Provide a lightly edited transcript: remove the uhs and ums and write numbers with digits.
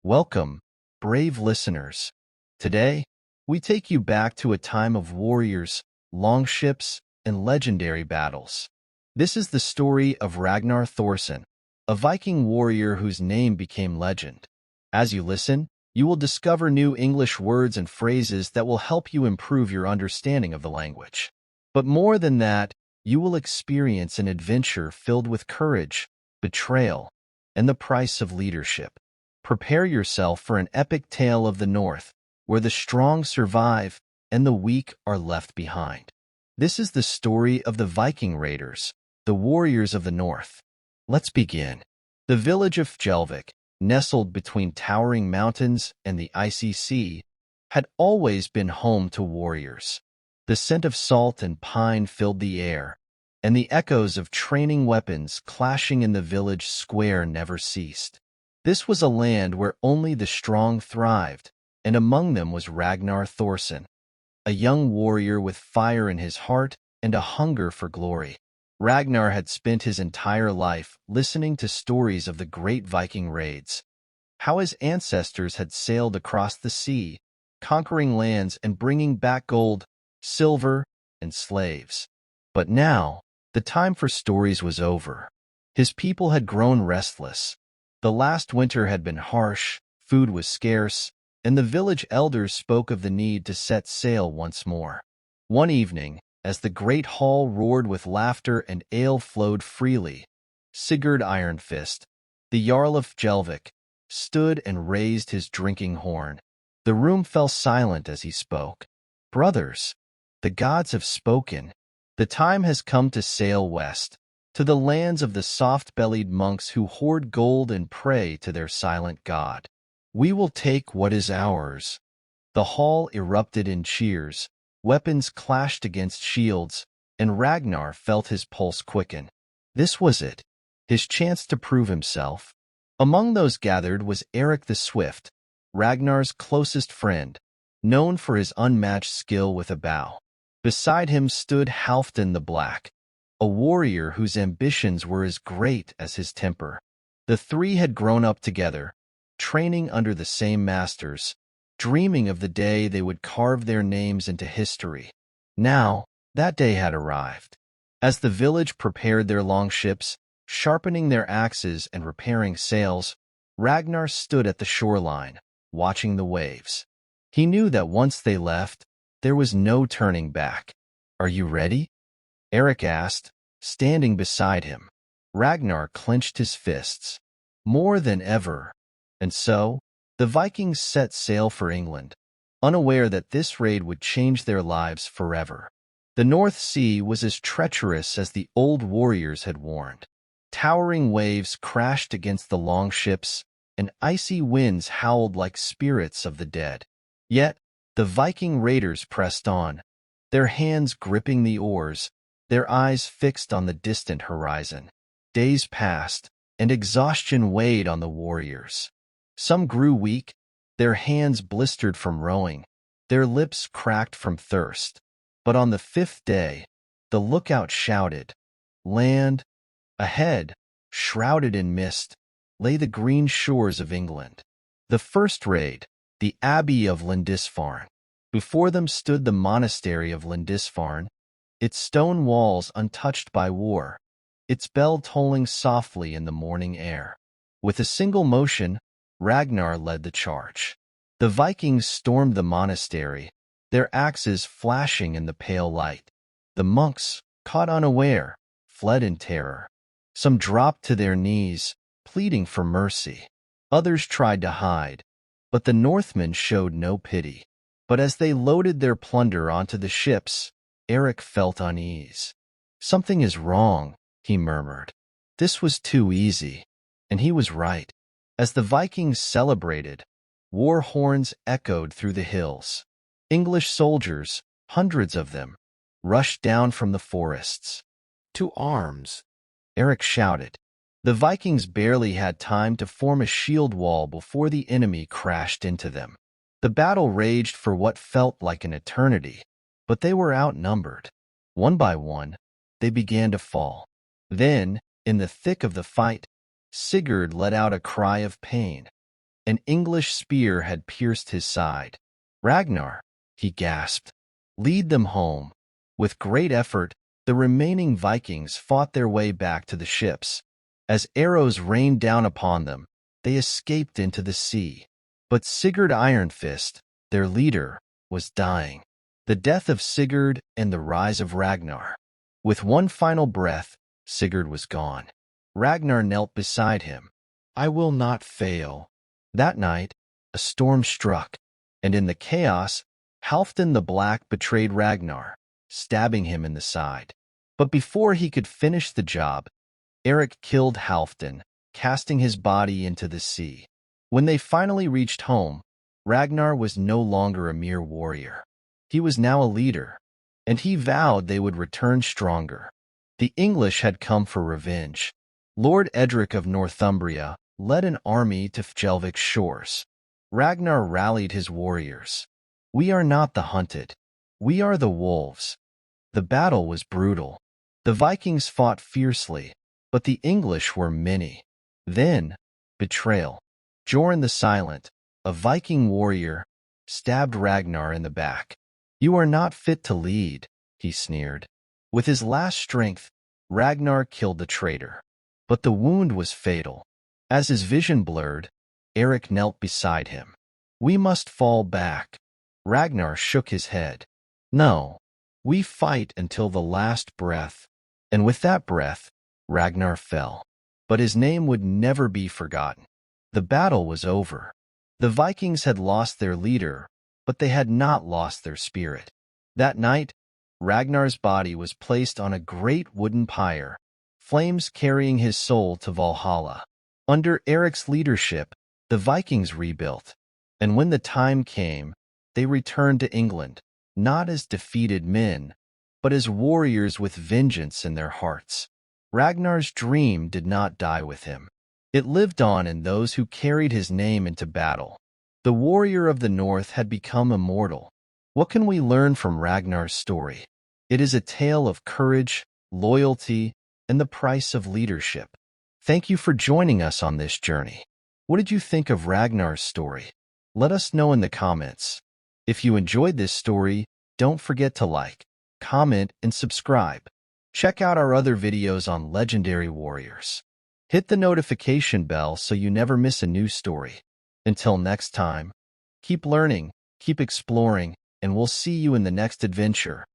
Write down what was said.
Welcome, brave listeners. Today, we take you back to a time of warriors, longships, and legendary battles. This is the story of Ragnar Thorson, a Viking warrior whose name became legend. As you listen, you will discover new English words and phrases that will help you improve your understanding of the language. But more than that, you will experience an adventure filled with courage, betrayal, and the price of leadership. Prepare yourself for an epic tale of the North, where the strong survive and the weak are left behind. This is the story of the Viking Raiders, the warriors of the North. Let's begin. The village of Fjelvik, nestled between towering mountains and the icy sea, had always been home to warriors. The scent of salt and pine filled the air, and the echoes of training weapons clashing in the village square never ceased. This was a land where only the strong thrived, and among them was Ragnar Thorson, a young warrior with fire in his heart and a hunger for glory. Ragnar had spent his entire life listening to stories of the great Viking raids, how his ancestors had sailed across the sea, conquering lands and bringing back gold, silver, and slaves. But now, the time for stories was over. His people had grown restless. The last winter had been harsh, food was scarce, and the village elders spoke of the need to set sail once more. One evening, as the great hall roared with laughter and ale flowed freely, Sigurd Ironfist, the Jarl of Fjelvik, stood and raised his drinking horn. The room fell silent as he spoke. "Brothers, the gods have spoken. The time has come to sail west, to the lands of the soft-bellied monks who hoard gold and pray to their silent god. We will take what is ours." The hall erupted in cheers, weapons clashed against shields, and Ragnar felt his pulse quicken. This was it, his chance to prove himself. Among those gathered was Eric the Swift, Ragnar's closest friend, known for his unmatched skill with a bow. Beside him stood Halfdan the Black, a warrior whose ambitions were as great as his temper. The three had grown up together, training under the same masters, dreaming of the day they would carve their names into history. Now, that day had arrived. As the village prepared their longships, sharpening their axes and repairing sails, Ragnar stood at the shoreline, watching the waves. He knew that once they left, there was no turning back. "Are you ready?" Eric asked, standing beside him. Ragnar clenched his fists. More than ever. And so, the Vikings set sail for England, unaware that this raid would change their lives forever. The North Sea was as treacherous as the old warriors had warned. Towering waves crashed against the longships, and icy winds howled like spirits of the dead. Yet, the Viking raiders pressed on, their hands gripping the oars, their eyes fixed on the distant horizon. Days passed, and exhaustion weighed on the warriors. Some grew weak, their hands blistered from rowing, their lips cracked from thirst. But on the fifth day, the lookout shouted, "Land!" Ahead, shrouded in mist, lay the green shores of England. The first raid, the Abbey of Lindisfarne. Before them stood the monastery of Lindisfarne, its stone walls untouched by war, its bell tolling softly in the morning air. With a single motion, Ragnar led the charge. The Vikings stormed the monastery, their axes flashing in the pale light. The monks, caught unaware, fled in terror. Some dropped to their knees, pleading for mercy. Others tried to hide, but the Northmen showed no pity. But as they loaded their plunder onto the ships, Eric felt unease. "Something is wrong," he murmured. This was too easy, and he was right. As the Vikings celebrated, war horns echoed through the hills. English soldiers, hundreds of them, rushed down from the forests. "To arms!" Eric shouted. The Vikings barely had time to form a shield wall before the enemy crashed into them. The battle raged for what felt like an eternity, but they were outnumbered. One by one, they began to fall. Then, in the thick of the fight, Sigurd let out a cry of pain. An English spear had pierced his side. "Ragnar," he gasped, "lead them home." With great effort, the remaining Vikings fought their way back to the ships. As arrows rained down upon them, they escaped into the sea. But Sigurd Ironfist, their leader, was dying. The death of Sigurd and the rise of Ragnar. With one final breath, Sigurd was gone. Ragnar knelt beside him. "I will not fail." That night, a storm struck, and in the chaos, Halfdan the Black betrayed Ragnar, stabbing him in the side. But before he could finish the job, Eric killed Halfdan, casting his body into the sea. When they finally reached home, Ragnar was no longer a mere warrior. He was now a leader, and he vowed they would return stronger. The English had come for revenge. Lord Edric of Northumbria led an army to Fjelvik's shores. Ragnar rallied his warriors. "We are not the hunted. We are the wolves." The battle was brutal. The Vikings fought fiercely, but the English were many. Then, betrayal. Jorn the Silent, a Viking warrior, stabbed Ragnar in the back. "You are not fit to lead," he sneered. With his last strength, Ragnar killed the traitor. But the wound was fatal. As his vision blurred, Eric knelt beside him. "We must fall back." Ragnar shook his head. "No, we fight until the last breath." And with that breath, Ragnar fell. But his name would never be forgotten. The battle was over. The Vikings had lost their leader, but they had not lost their spirit. That night, Ragnar's body was placed on a great wooden pyre, flames carrying his soul to Valhalla. Under Eric's leadership, the Vikings rebuilt, and when the time came, they returned to England, not as defeated men, but as warriors with vengeance in their hearts. Ragnar's dream did not die with him. It lived on in those who carried his name into battle. The warrior of the North had become immortal. What can we learn from Ragnar's story? It is a tale of courage, loyalty, and the price of leadership. Thank you for joining us on this journey. What did you think of Ragnar's story? Let us know in the comments. If you enjoyed this story, don't forget to like, comment, and subscribe. Check out our other videos on legendary warriors. Hit the notification bell so you never miss a new story. Until next time, keep learning, keep exploring, and we'll see you in the next adventure.